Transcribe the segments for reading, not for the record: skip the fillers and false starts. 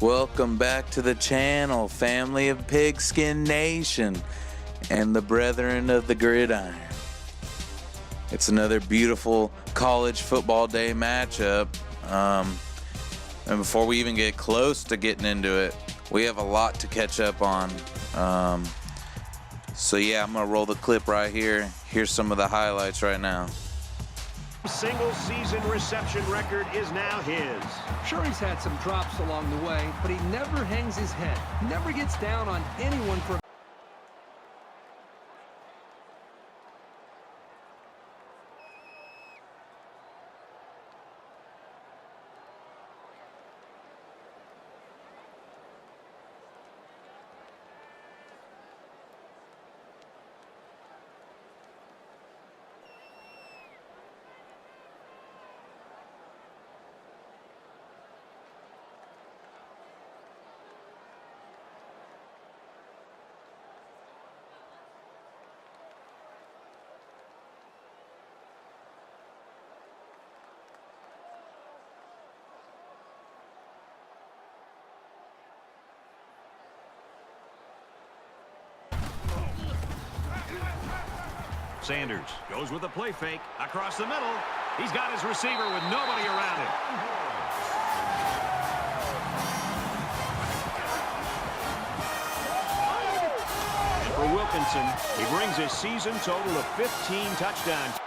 Welcome back to the channel, family of Pigskin Nation and the brethren of the gridiron. It's another beautiful college football day matchup. And before we even get close to getting into it, we have a lot to catch up on. So yeah, I'm gonna roll the clip right here. Here's some of the highlights right now. Single season reception record is now his. Sure, he's had some drops along the way, but he never hangs his head, never gets down on anyone for Sanders goes with a play fake across the middle. He's got his receiver with nobody around him. And for Wilkinson, he brings his season total of 15 touchdowns.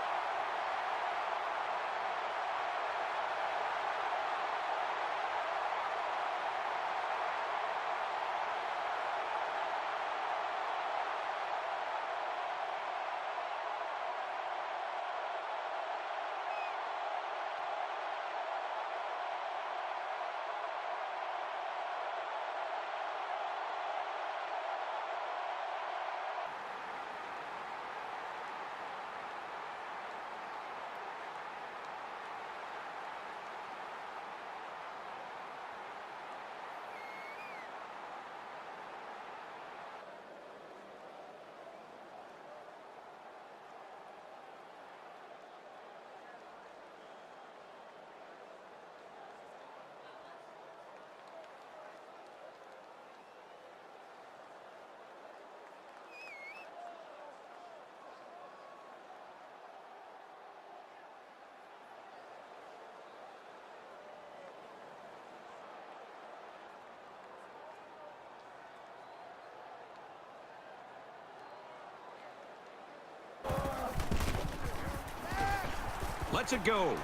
Lets it go.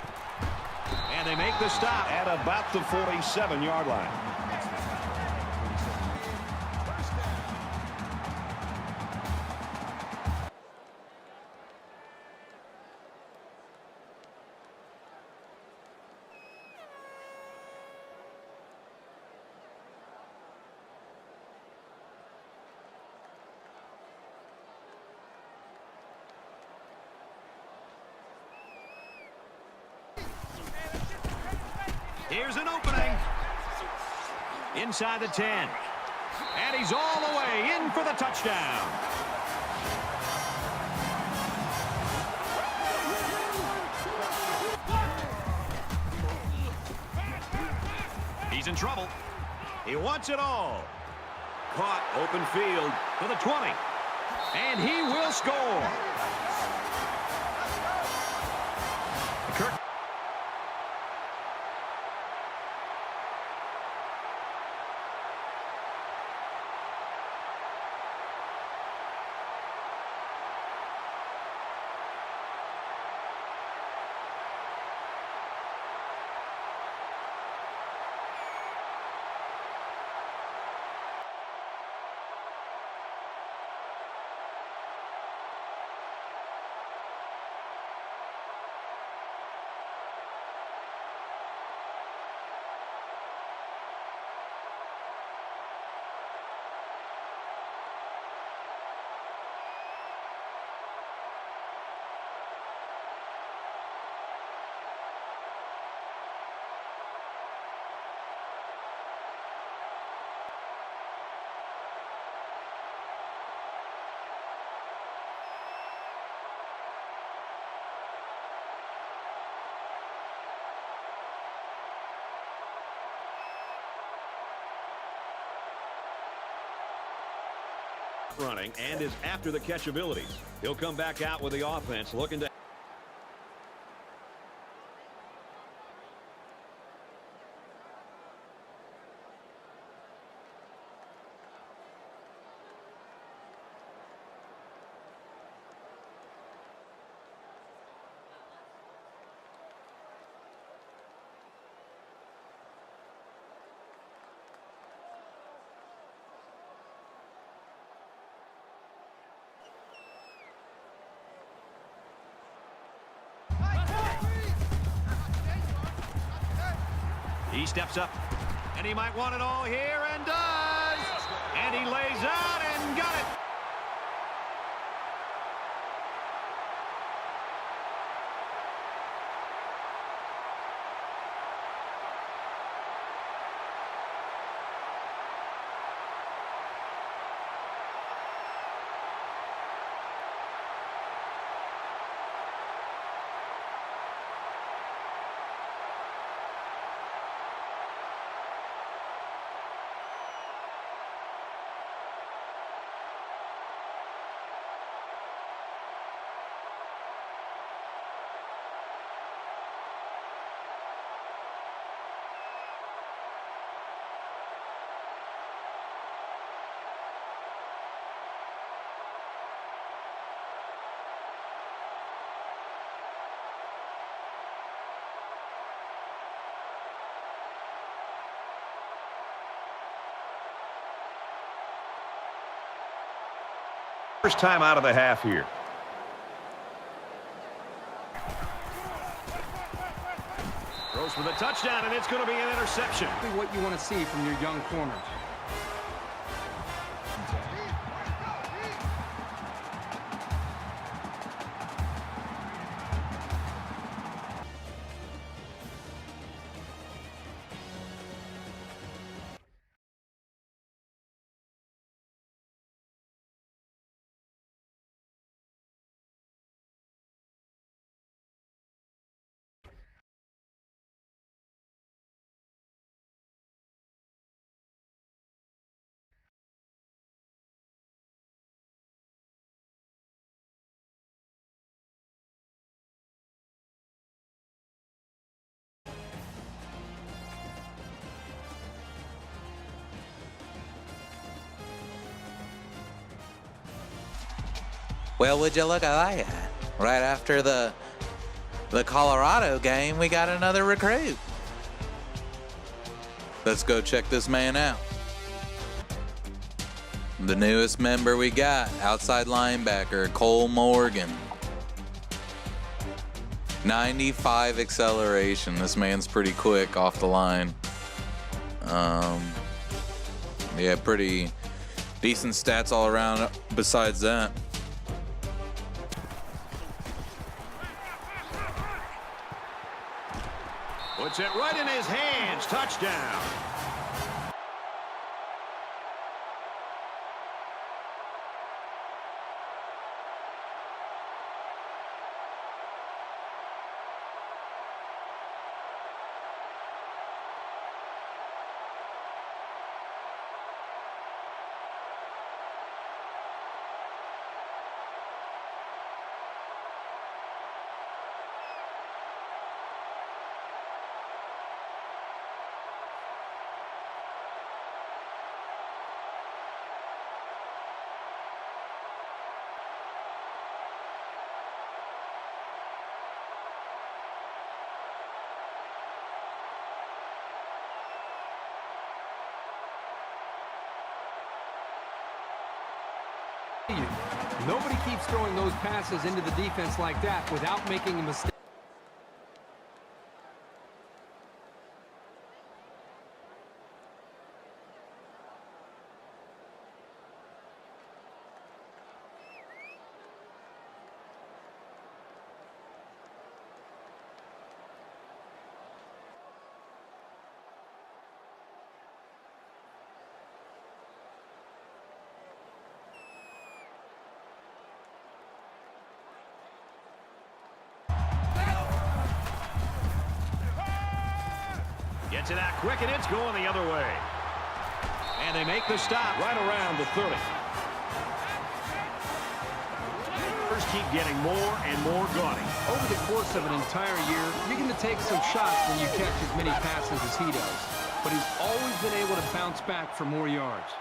And they make the stop at about the 47-yard line. Here's an opening. Inside the 10. And he's all the way in for the touchdown. He's in trouble. He wants it all. Caught open field to the 20. And he will score. Kirk. running and is after the catch abilities. He'll come back out with the offense looking to He steps up, and he might want it all here, and does! And he lays out and got it! First time out of the half here. Throws for the touchdown, and it's going to be an interception. What you want to see from your young corners. Well, would you look at that? Right after the Colorado game, we got another recruit. Let's go check this man out. The newest member we got, outside linebacker, Cole Morgan. 95 acceleration. This man's pretty quick off the line. Yeah, pretty decent stats all around besides that. Puts it right in his hands. Touchdown. Nobody keeps throwing those passes into the defense like that without making a mistake. Gets it out quick, and it's going the other way. And they make the stop right around the 30. keep getting more and more gaudy. Over the course of an entire year, you're going to take some shots when you catch as many passes as he does. But he's always been able to bounce back for more yards.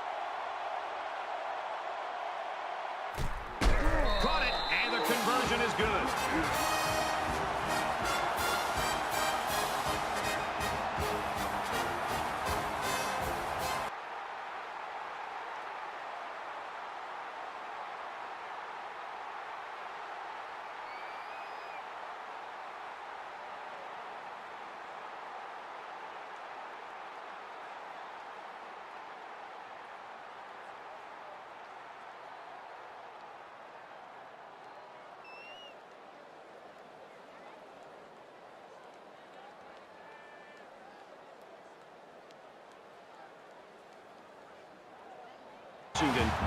Caught it, and the conversion is good.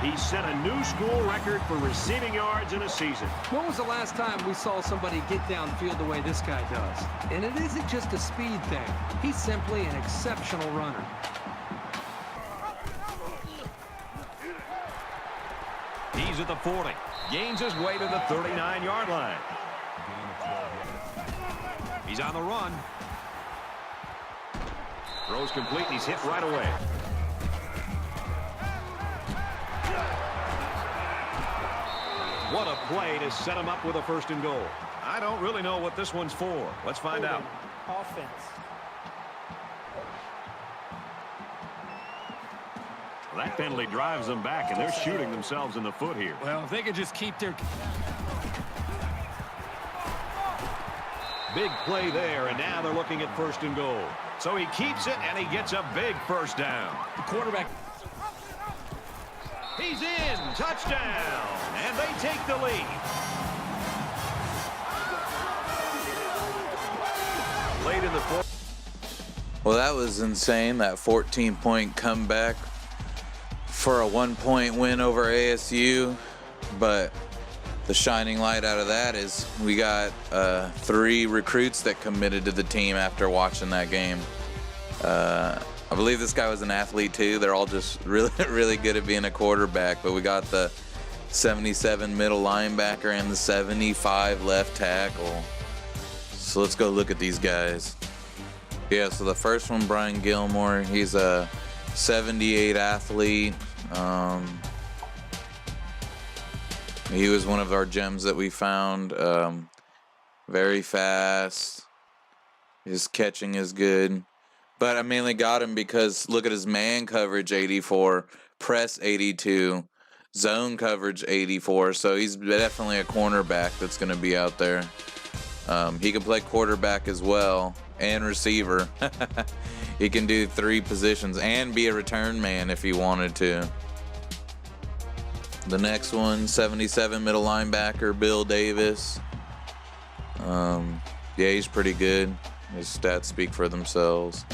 He set a new school record for receiving yards in a season. When was the last time we saw somebody get downfield the way this guy does? And it isn't just a speed thing. He's simply an exceptional runner. He's at the 40. Gains his way to the 39-yard line. He's on the run. Throws complete. He's hit right away. What a play to set him up with a 1st and goal. I don't really know what this one's for. Let's find out. Offense. Well, that penalty drives them back, and they're shooting themselves in the foot here. Well, if they could just keep their... Big play there, and now they're looking at 1st and goal. So he keeps it, and he gets a big 1st down. The quarterback... He's in. Touchdown. And they take the lead. Late in the fourth. Well, that was insane, that 14-point comeback for a 1-point win over ASU. But the shining light out of that is we got 3 recruits that committed to the team after watching that game. I believe this guy was an athlete too. They're all just really good at being a quarterback. But we got the 77 middle linebacker and the 75 left tackle. So let's go look at these guys. Yeah, so the first one, Brian Gilmore, he's a 78 athlete. He was one of our gems that we found. Very fast. His catching is good. But I mainly got him because look at his man coverage 84, press 82, zone coverage 84. So he's definitely a cornerback that's going to be out there. He can play quarterback as well and receiver. He can do 3 positions and be a return man if he wanted to. The next one, 77 middle linebacker, Bill Davis. Yeah, he's pretty good. His stats speak for themselves.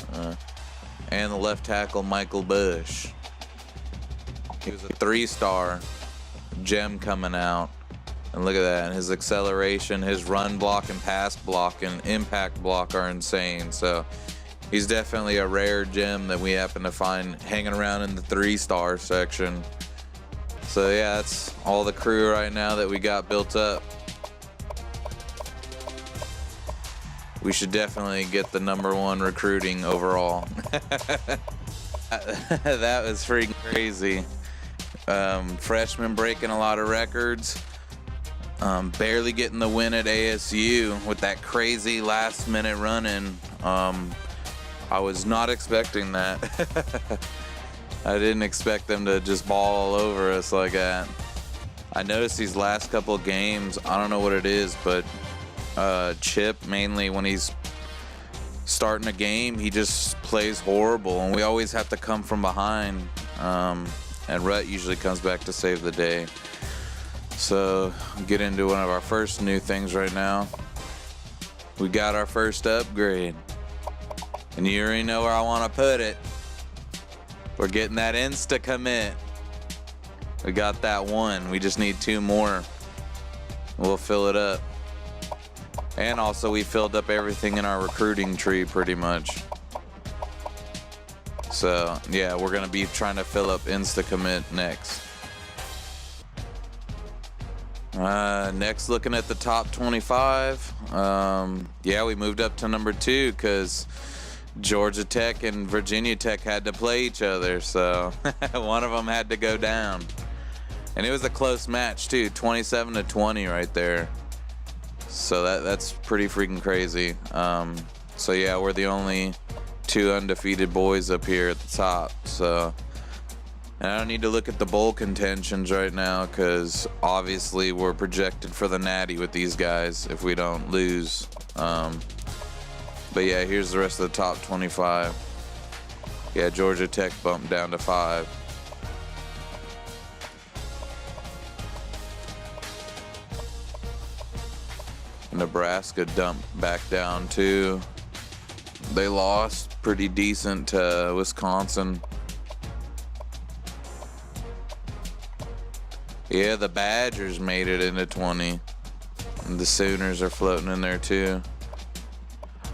And the left tackle, Michael Bush. He was a 3-star gem coming out. And look at that. His acceleration, his run block and pass block and impact block are insane. So he's definitely a rare gem that we happen to find hanging around in the 3-star section. So yeah, that's all the crew right now that we got built up. We should definitely get the #1 recruiting overall. That was freaking crazy. Freshman breaking a lot of records. Barely getting the win at ASU with that crazy last-minute run-in. I was not expecting that. I didn't expect them to just ball all over us like that. I noticed these last couple of games, I don't know what it is, but Chip, mainly when he's starting a game, he just plays horrible, and we always have to come from behind, and Rhett usually comes back to save the day. So get into one of our first new things right now. We got our first upgrade, and you already know where I want to put it. We're getting that insta commit. We got that 1. We just need 2 more. We'll fill it up. And also we filled up everything in our recruiting tree pretty much. So yeah, we're gonna be trying to fill up insta commit next. Next, looking at the top 25. Yeah, we moved up to number 2 because Georgia Tech and Virginia Tech had to play each other, so one of them had to go down. And it was a close match too, 27-20 right there. So that's pretty freaking crazy. So yeah, we're the only 2 undefeated boys up here at the top. So, and I don't need to look at the bowl contentions right now because obviously we're projected for the Natty with these guys if we don't lose. But yeah, here's the rest of the top 25. Yeah, Georgia Tech bumped down to 5. Nebraska dumped back down too. They lost pretty decent to Wisconsin. Yeah, the Badgers made it into 20. And the Sooners are floating in there too.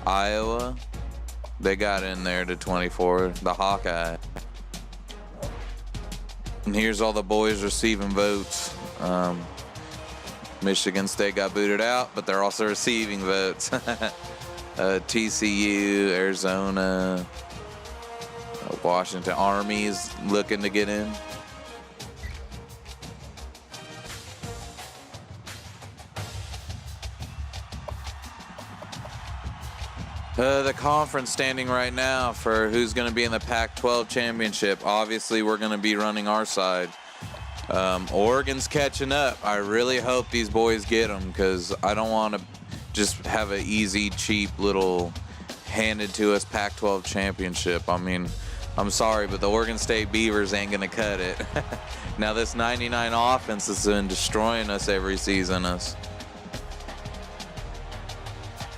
Iowa, they got in there to 24, the Hawkeye. And here's all the boys receiving votes. Michigan State got booted out, but they're also receiving votes. TCU, Arizona, Washington Army's looking to get in. The conference standing right now for who's going to be in the Pac-12 championship. Obviously, we're going to be running our side. Oregon's catching up. I really hope these boys get them because I don't want to just have an easy, cheap little handed to us Pac-12 championship. I mean, I'm sorry, but the Oregon State Beavers ain't going to cut it. Now, this 99 offense has been destroying us every season.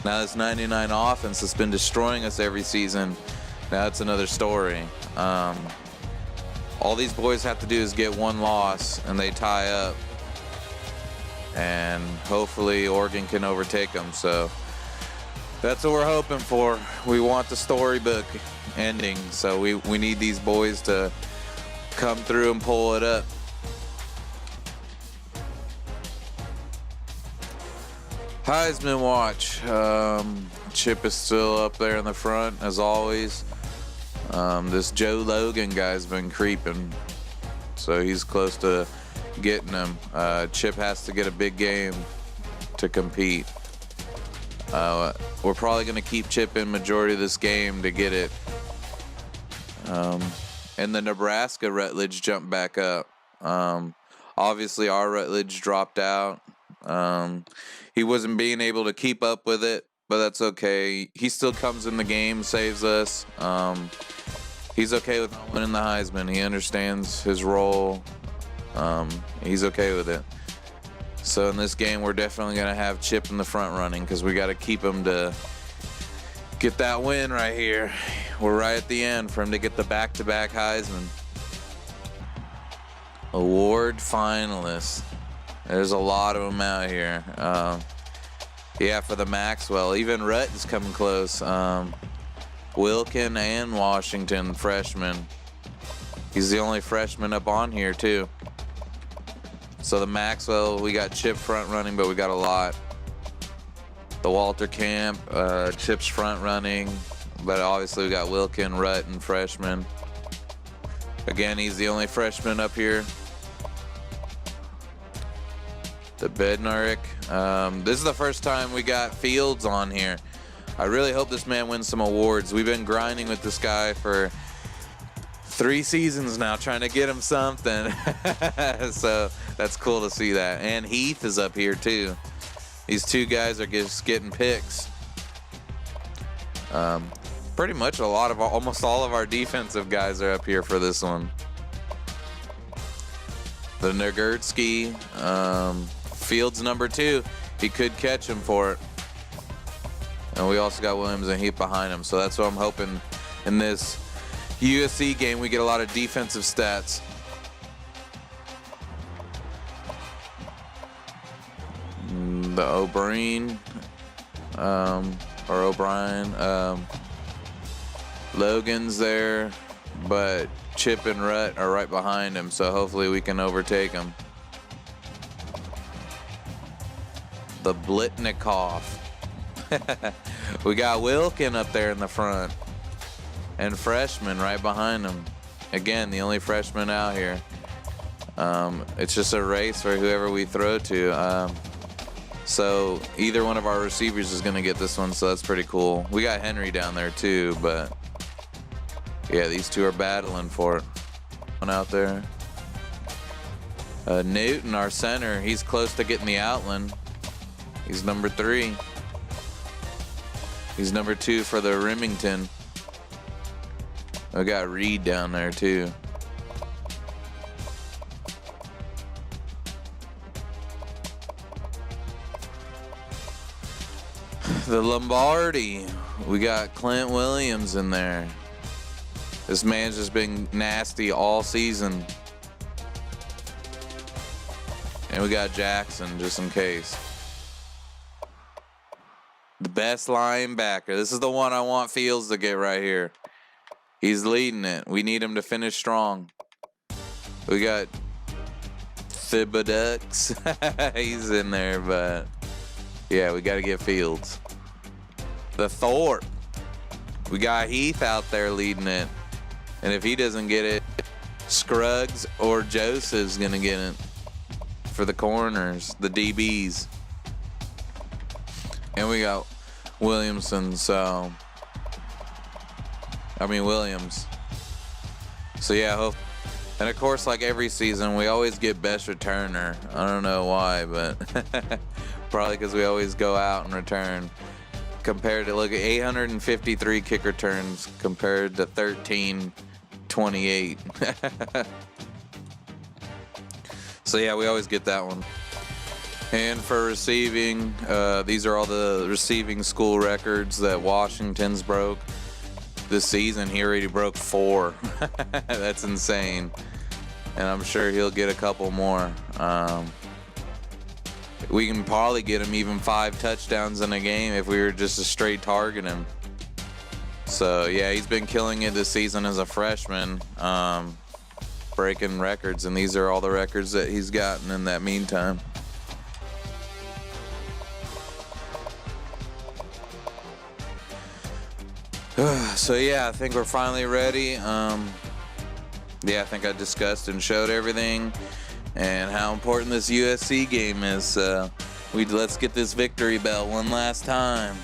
Now this 99 offense has been destroying us every season. Now that's another story. All these boys have to do is get one loss and they tie up. And hopefully Oregon can overtake them. So that's what we're hoping for. We want the storybook ending. So we need these boys to come through and pull it up. Heisman watch. Chip is still up there in the front as always. This Joe Logan guy's been creeping, so he's close to getting him. Chip has to get a big game to compete. We're probably going to keep Chip in majority of this game to get it. And the Nebraska Rutledge jumped back up. Obviously, our Rutledge dropped out. He wasn't being able to keep up with it, but that's okay. He still comes in the game, saves us. He's okay with winning the Heisman. He understands his role. He's okay with it. So in this game, we're definitely going to have Chip in the front running because we got to keep him to get that win right here. We're right at the end for him to get the back-to-back Heisman. Award finalists. There's a lot of them out here. Yeah, for the Maxwell. Even Rhett is coming close. Wilkin and Washington, freshman. He's the only freshman up on here, too. So the Maxwell, we got Chip front running, but we got a lot. The Walter Camp, Chip's front running. But obviously we got Wilkin, Rhett, and freshman. Again, he's the only freshman up here. The Bednarik. This is the first time we got Fields on here. I really hope this man wins some awards. We've been grinding with this guy for 3 seasons now, trying to get him something. So that's cool to see that. And Heath is up here too. These 2 guys are just getting picks. Pretty much almost all of our defensive guys are up here for this one. The Nagurtsky, Fields number 2. He could catch him for it. And we also got Williams and Heath behind him. So that's what I'm hoping in this USC game. We get a lot of defensive stats. The O'Brien, Logan's there, but Chip and Rhett are right behind him. So hopefully we can overtake him. the Blitnikoff. We got Wilkin up there in the front. And freshman right behind him. Again, the only freshman out here. It's just a race for whoever we throw to. So either one of our receivers is going to get this one, so that's pretty cool. We got Henry down there too, but yeah, these two are battling for it. One out there. Newton, our center, he's close to getting the outland. He's number 3. He's number 2 for the Remington. We got Reed down there too. The Lombardi, we got Clint Williams in there. This man's just been nasty all season. And we got Jackson just in case. The best linebacker. This is the one I want Fields to get right here. He's leading it. We need him to finish strong. We got Thibodeaux. He's in there, but yeah, we got to get Fields. The Thorpe. We got Heath out there leading it. And if he doesn't get it, Scruggs or Joseph's going to get it for the corners, the DBs. And we got Williams. So yeah, and of course, like every season, we always get best returner. I don't know why, but probably because we always go out and return. Compared to, look at 853 kick returns compared to 1328. So yeah, we always get that one. And for receiving, these are all the receiving school records that Washington's broke this season. He already broke 4. That's insane. And I'm sure he'll get a couple more. We can probably get him even 5 touchdowns in a game if we were just to straight target him. So yeah, he's been killing it this season as a freshman, breaking records, and these are all the records that he's gotten in that meantime. So yeah, I think we're finally ready. Yeah, I think I discussed and showed everything and how important this USC game is. Let's get this victory bell one last time.